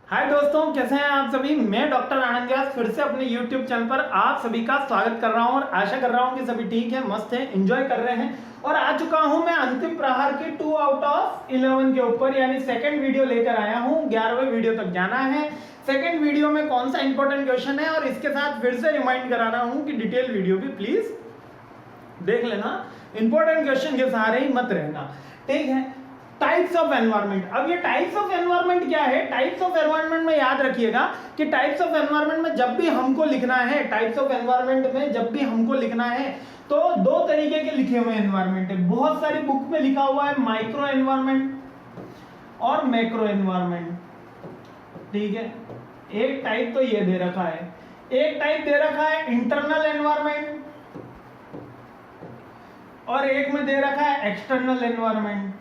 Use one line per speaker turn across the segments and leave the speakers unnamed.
हाय दोस्तों, कैसे हैं आप सभी। मैं डॉक्टर आनंद व्यास फिर से अपने YouTube चैनल पर आप सभी का स्वागत कर रहा हूं और आशा कर रहा हूं कि सभी ठीक है, मस्त हैं, एंजॉय कर रहे हैं। और आ चुका हूं मैं अंतिम प्रहार के 2 आउट ऑफ 11 के ऊपर, यानी सेकंड वीडियो लेकर आया हूं। 11वें वीडियो तक जाना है। सेकंड वीडियो में कौन सा इंपॉर्टेंट क्वेश्चन है और इसके साथ फिर से रिमाइंड करा रहा हूं कि डिटेल वीडियो भी प्लीज देख लेना। इंपॉर्टेंट क्वेश्चन के सहारे ही मत रहना, ठीक है। Types of environment. अब ये टाइप्स ऑफ एनवायरनमेंट क्या है? टाइप्स ऑफ एनवायरनमेंट में याद रखिएगा कि टाइप्स ऑफ एनवायरनमेंट में जब भी हमको लिखना है, टाइप्स ऑफ एनवायरनमेंट में जब भी हमको लिखना है तो दो तरीके के लिखे हुए एनवायरनमेंट है। बहुत सारी बुक में लिखा हुआ है माइक्रो एनवायरनमेंट और मैक्रो एनवायरनमेंट, ठीक है। एक टाइप तो ये दे रखा है, एक टाइप दे रखा है इंटरनल एनवायरनमेंट और एक में दे रखा है एक्सटर्नल एनवायरनमेंट,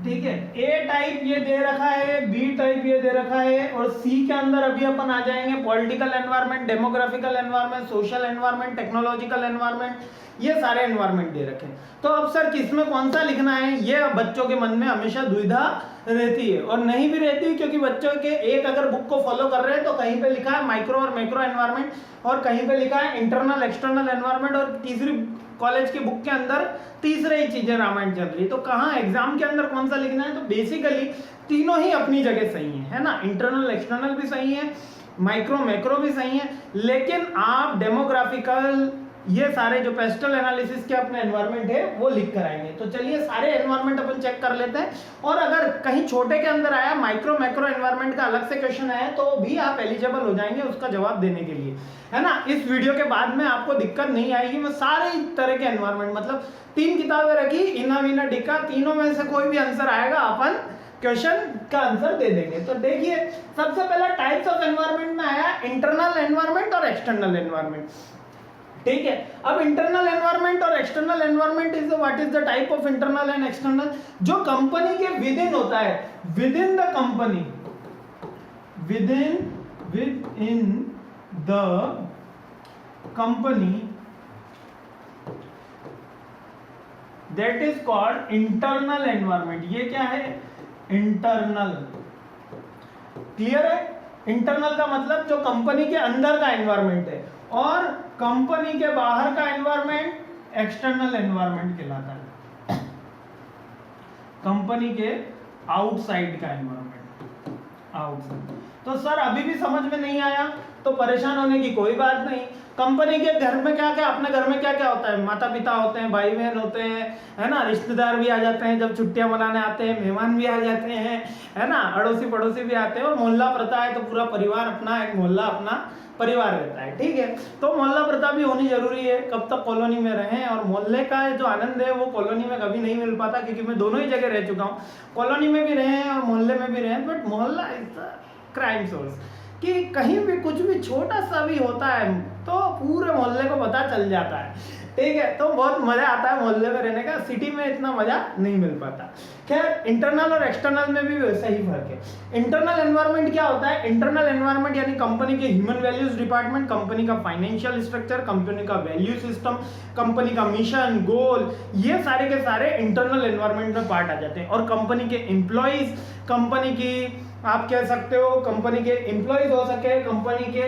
ठीक है। ए टाइप ये दे रखा है, बी टाइप ये दे रखा है और सी के अंदर अभी अपन आ जाएंगे political environment, demographical environment, social environment, technological environment, ये सारे एनवायरनमेंट दे रखे हैं। तो अब सर किसमें कौन सा लिखना है, ये बच्चों के मन में हमेशा दुविधा रहती है और नहीं भी रहती, क्योंकि बच्चों के एक अगर बुक को फॉलो कर रहे हैं तो कहीं पे लिखा है माइक्रो और मैक्रो एनवायरनमेंट और कहीं पे लिखा है इंटरनल एक्सटर्नल एनवायरनमेंट और तीसरी कॉलेज की बुक के अंदर तीसरे ही चीजें रामायण चल रही। तो कहाँ एग्जाम के अंदर कौन सा लिखना है? तो बेसिकली तीनों ही अपनी जगह सही है ना। इंटरनल एक्सटर्नल भी सही है, माइक्रो मैक्रो भी सही है, लेकिन आप डेमोग्राफिकल ये सारे जो पेस्टल एनालिसिस के अपने एनवायरनमेंट है वो लिख कर आएंगे। तो चलिए सारे एनवायरनमेंट अपन चेक कर लेते हैं और अगर कहीं छोटे के अंदर आया माइक्रो मैक्रो एनवायरनमेंट का अलग से क्वेश्चन आया तो भी आप एलिजिबल हो जाएंगे उसका जवाब देने के लिए, है ना। इस वीडियो के बाद में आपको दिक्कत नहीं आएगी। मैं सारे तरह के एनवायरनमेंट, मतलब 3 किताबें रखी, इना वीना डिका, तीनों में से कोई भी आंसर आएगा अपन क्वेश्चन का आंसर दे देंगे। तो देखिए सबसे पहला टाइप्स ऑफ एनवायरनमेंट में आया इंटरनल एनवायरनमेंट और एक्सटर्नल एनवायरनमेंट, ठीक है। अब इंटरनल एनवायरनमेंट और external environment is what is the type of internal and external? जो कंपनी के विद इन होता है, with in the company, with in the company, that is called internal environment. ये क्या है? इंटरनल। क्लियर है? Internal का मतलब जो कंपनी के अंदर का एनवायरनमेंट है और कंपनी के बाहर का एनवायरनमेंट एक्सटर्नल एनवायरनमेंट कहलाता है। कंपनी के आउटसाइड का एनवायरनमेंट, आउटसाइड। तो सर अभी भी समझ में नहीं आया तो परेशान होने की कोई बात नहीं। कंपनी के घर में क्या क्या, अपने घर में क्या क्या होता है? माता पिता होते हैं, भाई बहन होते हैं, है ना, रिश्तेदार भी आ जाते हैं, जब छुट्टियां मनाने आते हैं मेहमान भी आ जाते हैं, है ना, अड़ोसी पड़ोसी भी आते हैं और मोहल्ला प्रथा है तो पूरा परिवार अपना, एक मोहल्ला अपना परिवार रहता है, ठीक है। तो मोहल्ला प्रथा भी होनी जरूरी है, कब तक कॉलोनी में रहें। और मोहल्ले का जो आनंद है वो कॉलोनी में कभी नहीं मिल पाता, क्योंकि मैं दोनों ही जगह रह चुका हूँ, कॉलोनी में भी रहे और मोहल्ले में भी रहे। बट मोहल्ला इज द क्राइम सोर्स, कि कहीं भी कुछ भी छोटा सा भी होता है तो पूरे मोहल्ले को पता चल जाता है, ठीक है। तो बहुत मजा आता है मोहल्ले में रहने का, सिटी में इतना मजा नहीं मिल पाता। खैर इंटरनल और एक्सटर्नल में भी वैसा ही फर्क है। इंटरनल एनवायरनमेंट क्या होता है? इंटरनल एनवायरनमेंट यानी कंपनी के ह्यूमन वैल्यूज डिपार्टमेंट, कंपनी का फाइनेंशियल स्ट्रक्चर, कंपनी का वैल्यू सिस्टम, कंपनी का मिशन गोल, ये सारे के सारे इंटरनल एनवायरनमेंट में पार्ट आ जाते हैं। और कंपनी के एम्प्लॉइज, कंपनी की आप कह सकते हो कंपनी के एम्प्लॉइज हो सके, कंपनी के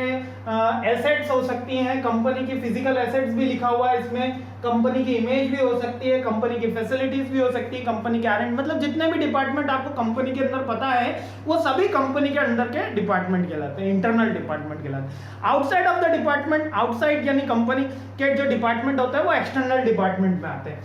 एसेट्स हो सकती हैं, कंपनी की फिजिकल एसेट्स भी लिखा हुआ है इसमें, कंपनी की इमेज भी हो सकती है, कंपनी की फैसिलिटीज भी हो सकती है, कंपनी के आर, मतलब जितने भी डिपार्टमेंट आपको कंपनी के अंदर पता है वो सभी कंपनी के अंदर के डिपार्टमेंट कहलाते हैं, इंटरनल डिपार्टमेंट कहलाते हैं। Outside of the department, outside यानी कंपनी के जो डिपार्टमेंट होता है वो एक्सटर्नल डिपार्टमेंट में आते हैं,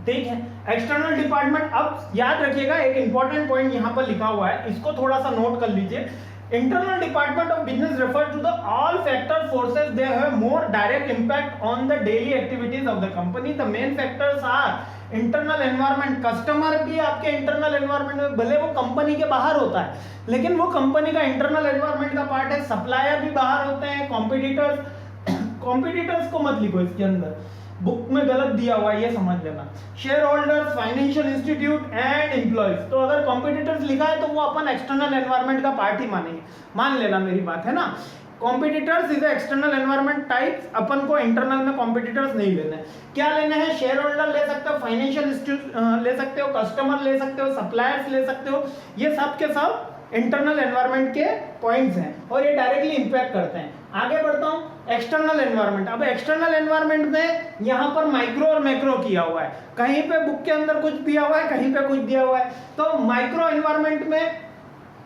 ठीक है। एक्सटर्नल डिपार्टमेंट, अब याद रखिएगा एक इंपॉर्टेंट पॉइंट यहां पर लिखा हुआ है, इसको थोड़ा सा नोट कर लीजिए। Internal department of business refer to the all factor forces they have more direct impact on the daily activities of the company. The main factors are internal environment, customer भी आपके इंटरनल एनवायरनमेंट में, भले वो company के बाहर होता है लेकिन वो कंपनी का इंटरनल एनवायरनमेंट का पार्ट है। सप्लायर भी बाहर होते हैं, कॉम्पिटिटर्स को मत लिखो इसके अंदर, बुक में गलत दिया हुआ है ये समझ लेना। Share holders, financial institute and employees. तो अगर कॉम्पिटिटर्स लिखा है तो वो अपन एक्सटर्नल एनवायरनमेंट का पार्ट ही मानेंगे, मान लेना मेरी बात, है ना। Competitors is external environment types, अपन को इंटरनल में कॉम्पिटिटर्स नहीं लेना है। क्या लेना है? शेयर होल्डर ले सकते हो, फाइनेंशियल इंस्टीट्यूट ले सकते हो, कस्टमर ले सकते हो, सप्लायर्स ले सकते हो, ये सब के सब इंटरनल एनवायरनमेंट के पॉइंट्स हैं और ये डायरेक्टली इंपैक्ट करते हैं। आगे बढ़ता हूं, एक्सटर्नल एनवायरनमेंट। अब एक्सटर्नल एनवायरनमेंट में यहाँ पर माइक्रो और मैक्रो किया हुआ है, कहीं पे बुक के अंदर कुछ दिया हुआ है, कहीं पे कुछ दिया हुआ है। तो माइक्रो एनवायरनमेंट में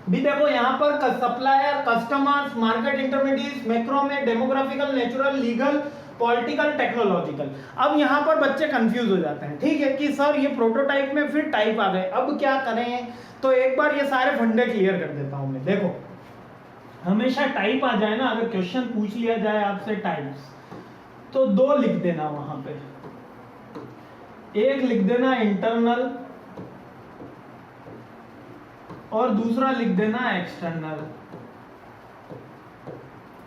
भी देखो यहाँ पर supplier, customers, market intermediates, macro में डेमोग्राफिकल, नेचुरल, लीगल, पॉलिटिकल, टेक्नोलॉजिकल। अब यहाँ पर बच्चे कंफ्यूज हो जाते हैं, ठीक है, कि सर ये प्रोटोटाइप में फिर टाइप आ गए, अब क्या करें? तो एक बार ये सारे फंडे क्लियर कर देता हूं मैं। देखो हमेशा टाइप आ जाए ना, अगर क्वेश्चन पूछ लिया जाए आपसे टाइप्स, तो दो लिख देना वहां पे, एक लिख देना इंटरनल और दूसरा लिख देना एक्सटर्नल।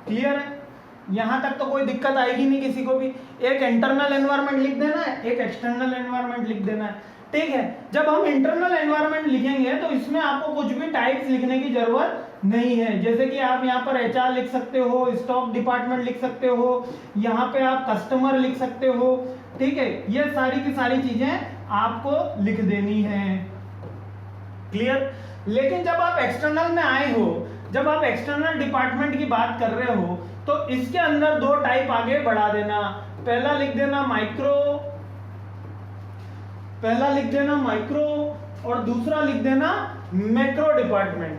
क्लियर है? यहां तक तो कोई दिक्कत आएगी नहीं किसी को भी। एक इंटरनल एनवायरनमेंट लिख देना है, एक एक्सटर्नल एनवायरनमेंट लिख देना है, ठीक है। जब हम इंटरनल एनवायरनमेंट लिखेंगे तो इसमें आपको कुछ भी टाइप्स लिखने की जरूरत नहीं है। जैसे कि आप यहाँ पर एचआर लिख सकते हो, स्टॉक डिपार्टमेंट लिख सकते हो, यहाँ पे आप कस्टमर लिख सकते हो, ठीक है। ये सारी की सारी चीजें आपको लिख देनी है। क्लियर? लेकिन जब आप एक्सटर्नल में आए हो, जब आप एक्सटर्नल डिपार्टमेंट की बात कर रहे हो, तो इसके अंदर दो टाइप आगे बढ़ा देना। पहला लिख देना माइक्रो, पहला लिख देना माइक्रो और दूसरा लिख देना मैक्रो डिपार्टमेंट।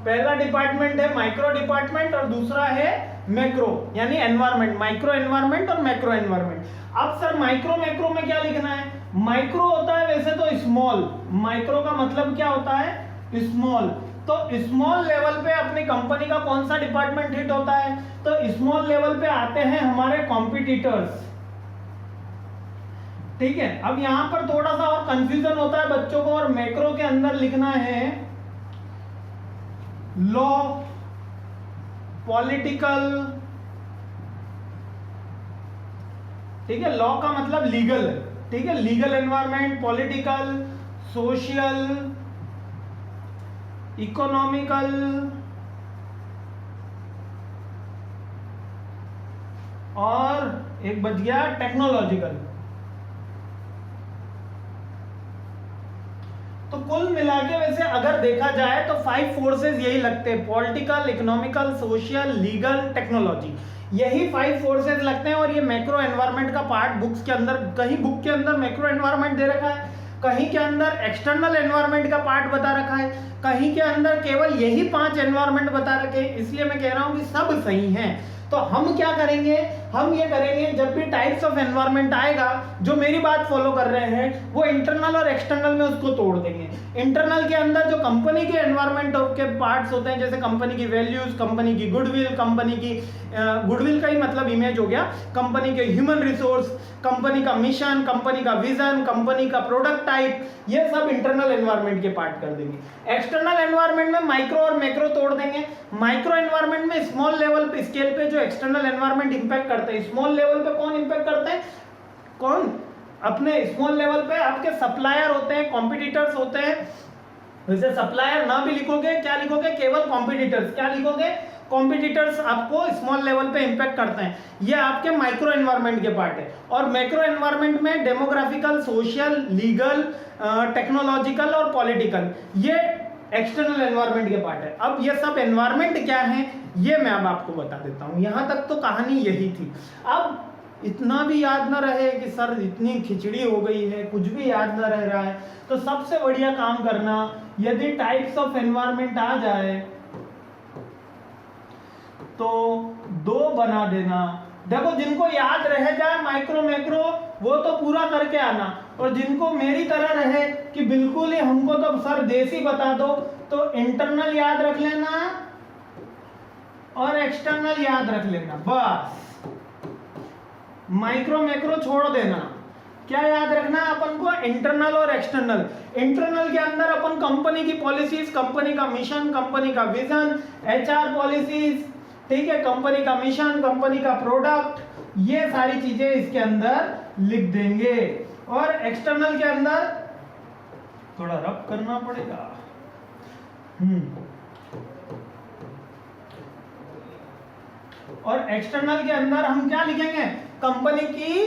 पहला डिपार्टमेंट है माइक्रो डिपार्टमेंट और दूसरा है मैक्रो, यानी एनवायरनमेंट, माइक्रो एनवायरनमेंट और मैक्रो एनवायरनमेंट। अब सर माइक्रो मैक्रो में क्या लिखना है? माइक्रो होता है वैसे तो स्मॉल, माइक्रो का मतलब क्या होता है? स्मॉल। तो स्मॉल लेवल पे अपनी कंपनी का कौन सा डिपार्टमेंट हिट होता है? तो स्मॉल लेवल पे आते हैं हमारे कॉम्पिटिटर्स, ठीक है। अब यहां पर थोड़ा सा और कंफ्यूजन होता है बच्चों को, और मैक्रो के अंदर लिखना है लॉ, पॉलिटिकल, ठीक है। लॉ का मतलब लीगल, ठीक है, legal environment, political, social, economical और एक बच गया टेक्नोलॉजिकल। तो कुल मिला के वैसे अगर देखा जाए तो 5 फोर्सेस यही लगते हैं, political, economical, social, legal, technology, यही 5 फोर्सेस लगते हैं। और ये मैक्रो एनवायरनमेंट का पार्ट बुक्स के अंदर, कहीं बुक के अंदर मैक्रो एनवायरनमेंट दे रखा है, कहीं के अंदर एक्सटर्नल एनवायरनमेंट का पार्ट बता रखा है, कहीं के अंदर केवल यही 5 एनवायरनमेंट बता रखे हैं। इसलिए मैं कह रहा हूं कि सब सही हैं। तो हम क्या करेंगे? हम ये करेंगे, जब भी टाइप्स ऑफ एनवायरनमेंट आएगा, जो मेरी बात फॉलो कर रहे हैं, वो इंटरनल और एक्सटर्नल में उसको तोड़ देंगे। इंटरनल के अंदर जो कंपनी के एनवायरनमेंट के पार्ट्स होते हैं, जैसे कंपनी की वैल्यूज, कंपनी की गुडविल, कंपनी की गुडविल का ही मतलब इमेज हो गया, कंपनी के ह्यूमन रिसोर्स, कंपनी का मिशन, कंपनी का विजन, कंपनी का प्रोडक्ट टाइप, ये सब इंटरनल एनवायरनमेंट के पार्ट कर देंगे। एक्सटर्नल एनवायरनमेंट में माइक्रो और मैक्रो तोड़ देंगे। माइक्रो एनवायरनमेंट में स्मॉल लेवल पे, स्केल पे जो एक्सटर्नल एनवायरनमेंट इंपैक्ट करते हैं, स्मॉल लेवल पे कौन इंपैक्ट करते हैं? कौन? अपने स्मॉल लेवल पे आपके सप्लायर होते हैं, कॉम्पिटिटर्स होते हैं। वैसे सप्लायर ना भी लिखोगे, क्या लिखोगे? केवल कॉम्पिटिटर्स। क्या लिखोगे? कॉम्पिटिटर्स आपको स्मॉल लेवल पे इंपैक्ट करते हैं। ये आपके माइक्रो एनवायरनमेंट के पार्ट है। और मैक्रो एनवायरनमेंट में डेमोग्राफिकल, सोशल, लीगल, टेक्नोलॉजिकल और पॉलिटिकल, ये एक्सटर्नल एनवायरनमेंट के पार्ट है। अब ये सब एनवायरनमेंट क्या है, ये मैं अब आपको बता देता हूं। यहां तक तो कहानी यही थी। अब इतना भी याद ना रहे कि सर इतनी खिचड़ी हो गई है, कुछ भी याद ना रह रहा है, तो सबसे बढ़िया काम करना, यदि टाइप्स ऑफ एनवायरनमेंट आ जाए तो 2 बना देना। देखो जिनको याद रह जाए माइक्रो मैक्रो, वो तो पूरा करके आना, और जिनको मेरी तरह रहे कि बिल्कुल ही हमको तो सर देसी बता दो, तो इंटरनल याद रख लेना और एक्सटर्नल याद रख लेना, बस। माइक्रो मैक्रो छोड़ देना। क्या याद रखना है अपन को? इंटरनल और एक्सटर्नल। इंटरनल के अंदर अपन कंपनी की पॉलिसीज, कंपनी का मिशन, कंपनी का विजन, एचआर पॉलिसीज, ठीक है, कंपनी का मिशन, कंपनी का प्रोडक्ट, ये सारी चीजें इसके अंदर लिख देंगे। और एक्सटर्नल के अंदर थोड़ा रब करना पड़ेगा। और एक्सटर्नल के अंदर हम क्या लिखेंगे, कंपनी की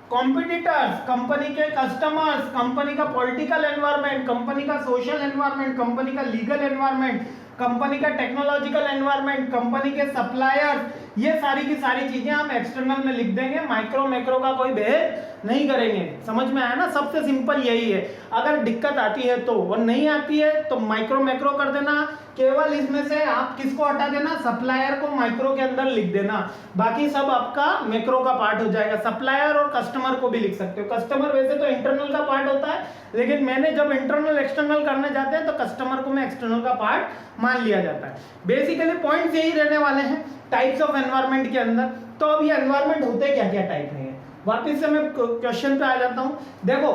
कॉम्पिटिटर्स, कंपनी के कस्टमर्स, कंपनी का पॉलिटिकल एनवायरनमेंट, कंपनी का सोशल एनवायरनमेंट, कंपनी का लीगल एनवायरनमेंट, कंपनी का टेक्नोलॉजिकल एनवायरनमेंट, कंपनी के सप्लायर्स, ये सारी की सारी चीजें हम एक्सटर्नल में लिख देंगे, माइक्रो मैक्रो का कोई भेद नहीं करेंगे। समझ में आया ना, सबसे सिंपल यही है। अगर दिक्कत आती है तो, और नहीं आती है तो माइक्रो मैक्रो कर देना, केवल इसमें से आप किसको हटा देना, सप्लायर को माइक्रो के अंदर लिख देना, बाकी सब आपका मैक्रो का पार्ट हो जाएगा। सप्लायर और कस्टमर को भी लिख सकते हो, कस्टमर वैसे तो इंटरनल का पार्ट होता है, लेकिन मैंने जब इंटरनल एक्सटर्नल करने जाते हैं तो कस्टमर को मैं एक्सटर्नल का पार्ट मान लिया जाता है। बेसिकली पॉइंट्स यही रहने वाले हैं टाइप्स ऑफ एनवायरनमेंट के अंदर। तो अब ये एनवायरनमेंट होते क्या क्या टाइप में है, वापस से मैं क्वेश्चन पे आ जाता हूं। देखो,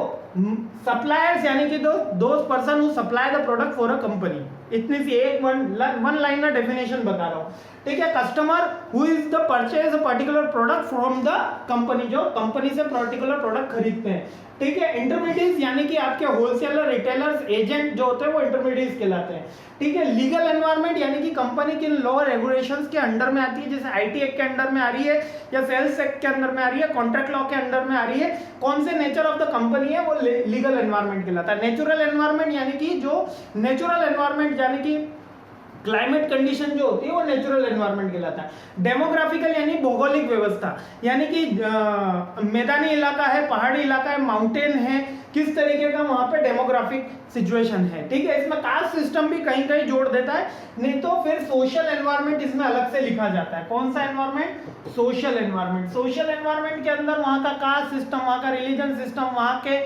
सप्लायर्स यानी कि those person who supply the product for a company, इतनी सी एक वन लाइनर डेफिनेशन बता रहा हूं, ठीक है। Customer who is the purchase a particular product from the company, जो कंपनी से पर्टिकुलर प्रोडक्ट खरीदते हैं, ठीक है। इंटरमीडिएट्स यानी कि आपके होलसेलर, रिटेलर्स, एजेंट जो होते हैं वो इंटरमीडिएट्स कहलाते हैं, ठीक है। लीगल एनवायरनमेंट यानी कि कंपनी के लॉ रेगुलेशंस के अंडर में आती है, जैसे आईटी एक्ट के अंडर में आ रही है या सेल्स एक्ट के अंदर में आ रही है, कॉन्ट्रैक्ट लॉ के अंदर में आ रही है। कौन से नेचर ऑफ द कंपनी है वो लीगल एनवायरनमेंट कहलाता है। नेचुरल एनवायरनमेंट यानी कि जो नेचुरल एनवायरनमेंट यानी कि क्लाइमेट कंडीशन जो होती है वो नेचुरल एनवायरनमेंट कहलाता है। डेमोग्राफिकल यानी भौगोलिक व्यवस्था, यानी कि मैदानी इलाका है, पहाड़ी इलाका है, माउंटेन है, किस तरीके का वहां पे डेमोग्राफिक सिचुएशन है, ठीक है। इसमें कास्ट सिस्टम भी कहीं कहीं जोड़ देता है, नहीं तो फिर सोशल एनवायरनमेंट इसमें अलग से लिखा जाता है। कौन सा environment, social environment. Social environment के अंदर वहां का कास्ट सिस्टम, वहां का रिलीजन सिस्टम, वहां के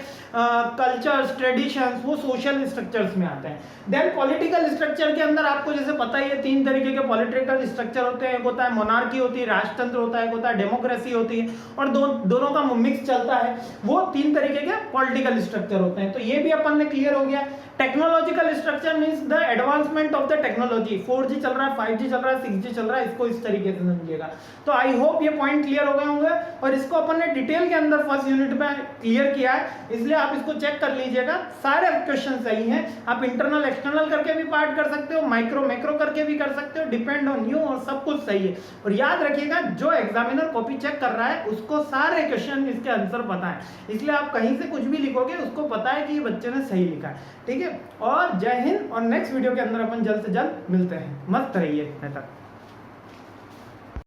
कल्चर्स, ट्रेडिशंस, वो सोशल स्ट्रक्चर्स में आते हैं। देन पॉलिटिकल स्ट्रक्चर के अंदर आपको जैसे पता ही है 3 तरीके के पॉलिटिकल स्ट्रक्चर होते हैं, एक होता है मोनार्की होती है, राजतंत्र होता है, एक होता है डेमोक्रेसी होती है, और दोनों का मिक्स चलता है, वो 3 तरीके के पॉलिटिकल स्ट्रक्चर होते हैं। तो ये भी अपन ने क्लियर हो गया। Technological structure means the advancement of the technology, 4G चल रहा है, 5G चल रहा है, 6G चल रहा है, इसको इस तरीके से समझिएगा। तो आई होप ये पॉइंट क्लियर हो गए होंगे, और इसको अपन ने डिटेल के अंदर फर्स्ट यूनिट में क्लियर किया है, इसलिए आप इसको चेक कर लीजिएगा। सारे क्वेश्चन सही हैं, आप इंटरनल एक्सटर्नल करके भी पार्ट कर सकते हो, माइक्रो मैक्रो करके भी कर सकते हो, डिपेंड ऑन यू, और सब कुछ सही है। और याद रखिएगा जो एग्जामिनर कॉपी चेक कर रहा है उसको सारे क्वेश्चन इसके आंसर पता है, इसलिए आप कहीं से कुछ भी लिखोगे उसको पता है कि ये बच्चे ने सही लिखा है, ठीक है। और जय हिंद, और नेक्स्ट वीडियो के अंदर अपन जल्द से जल्द मिलते हैं। मस्त रहिए तक।